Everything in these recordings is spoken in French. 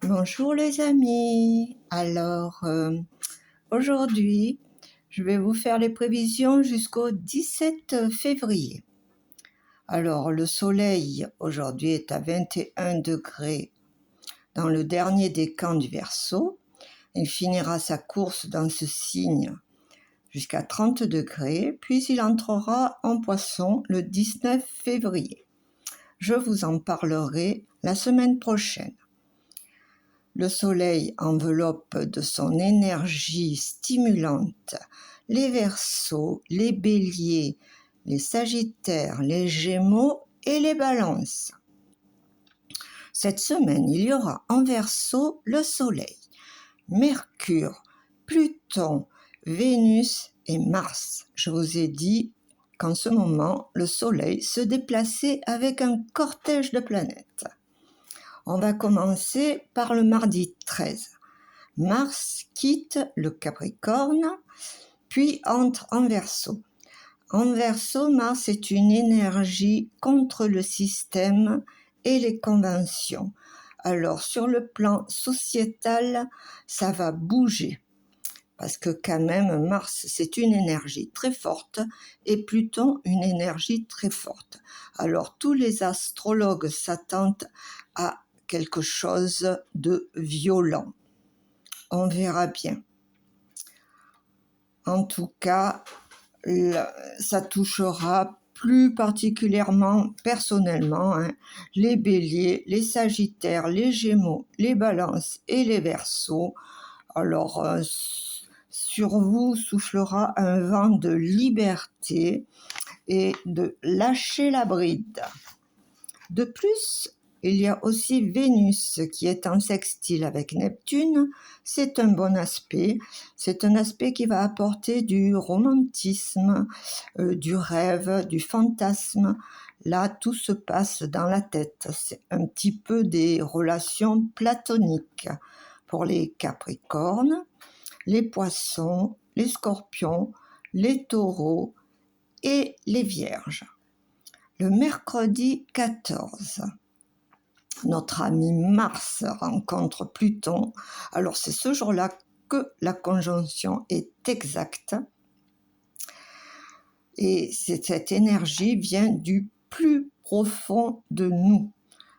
Bonjour les amis. Aujourd'hui, je vais vous faire les prévisions jusqu'au 17 février. Alors, le soleil aujourd'hui est à 21 degrés dans le dernier décan du Verseau. Il finira sa course dans ce signe jusqu'à 30 degrés, puis il entrera en Poisson le 19 février. Je vous en parlerai la semaine prochaine. Le soleil enveloppe de son énergie stimulante les Verseaux, les Béliers, les Sagittaires, les Gémeaux et les Balances. Cette semaine, il y aura en Verseau le soleil, Mercure, Pluton, Vénus et Mars. Je vous ai dit qu'en ce moment, le soleil se déplaçait avec un cortège de planètes. On va commencer par le mardi 13. Mars quitte le Capricorne, puis entre en Verseau. En Verseau, Mars est une énergie contre le système et les conventions. Alors, sur le plan sociétal, ça va bouger. Parce que quand même, Mars, c'est une énergie très forte et Pluton, une énergie très forte. Alors, tous les astrologues s'attendent à quelque chose de violent. On verra bien. En tout cas, ça touchera plus particulièrement, personnellement, les Béliers, les Sagittaires, les Gémeaux, les Balances et les Verseaux. Alors, sur vous soufflera un vent de liberté et de lâcher la bride. De plus, il y a aussi Vénus qui est en sextile avec Neptune. C'est un bon aspect. C'est un aspect qui va apporter du romantisme, du rêve, du fantasme. Là, tout se passe dans la tête. C'est un petit peu des relations platoniques pour les Capricornes, les Poissons, les Scorpions, les Taureaux et les Vierges. Le mercredi 14, notre ami Mars rencontre Pluton. Alors c'est ce jour-là que la conjonction est exacte. Et cette énergie vient du plus profond de nous.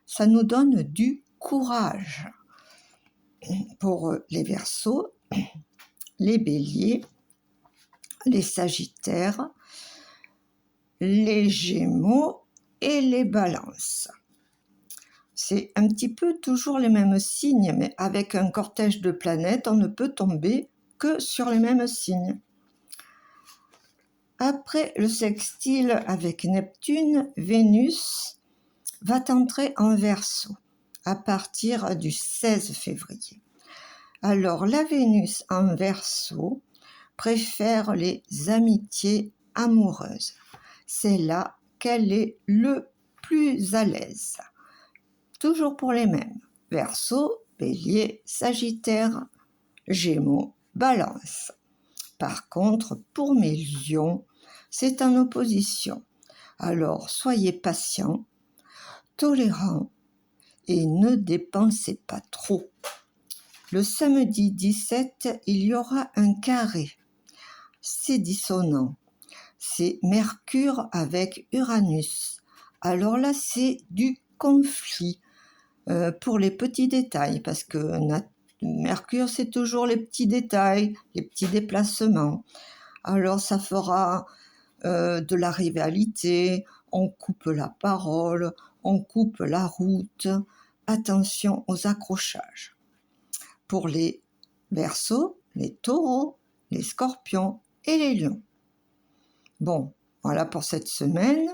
Ça nous donne du courage. Pour les Verseaux, les Béliers, les Sagittaires, les Gémeaux et les Balances. C'est un petit peu toujours les mêmes signes, mais avec un cortège de planètes, on ne peut tomber que sur les mêmes signes. Après le sextile avec Neptune, Vénus va entrer en Verseau à partir du 16 février. Alors la Vénus en Verseau préfère les amitiés amoureuses. C'est là qu'elle est le plus à l'aise. Toujours pour les mêmes. Verseau, Bélier, Sagittaire, Gémeaux, Balance. Par contre, pour mes lions, c'est en opposition. Alors, soyez patients, tolérants et ne dépensez pas trop. Le samedi 17, il y aura un carré. C'est dissonant. C'est Mercure avec Uranus. Alors là, c'est du conflit. Pour les petits détails, parce que Mercure, c'est toujours les petits détails, les petits déplacements. Alors, ça fera de la rivalité, on coupe la parole, on coupe la route. Attention aux accrochages. Pour les Verseaux, les Taureaux, les Scorpions et les Lions. Bon, voilà pour cette semaine,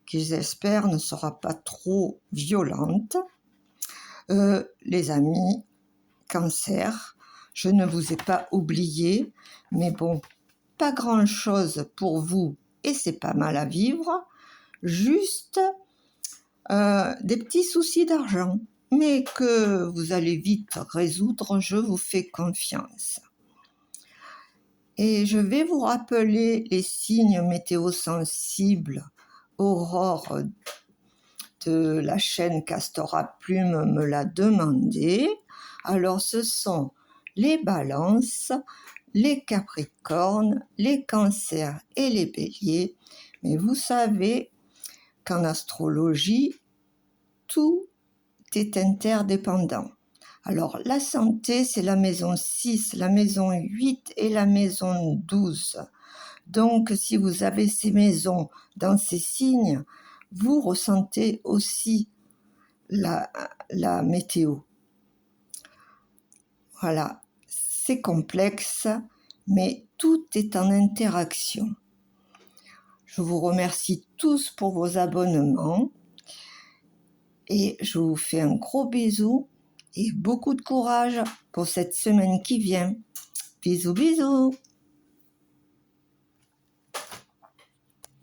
qui j'espère ne sera pas trop violente. Les amis, Cancer, je ne vous ai pas oublié, mais bon, pas grand-chose pour vous et c'est pas mal à vivre, juste des petits soucis d'argent, mais que vous allez vite résoudre, je vous fais confiance. Et je vais vous rappeler les signes météo-sensibles, Aurore de la chaîne Castora Plume me l'a demandé. Alors, ce sont les balances, les capricornes, les cancers et les béliers. Mais vous savez qu'en astrologie, tout est interdépendant. Alors, la santé, c'est la maison 6, la maison 8 et la maison 12. Donc, si vous avez ces maisons dans ces signes, vous ressentez aussi la météo. Voilà, c'est complexe, mais tout est en interaction. Je vous remercie tous pour vos abonnements et je vous fais un gros bisou et beaucoup de courage pour cette semaine qui vient. Bisous, bisous!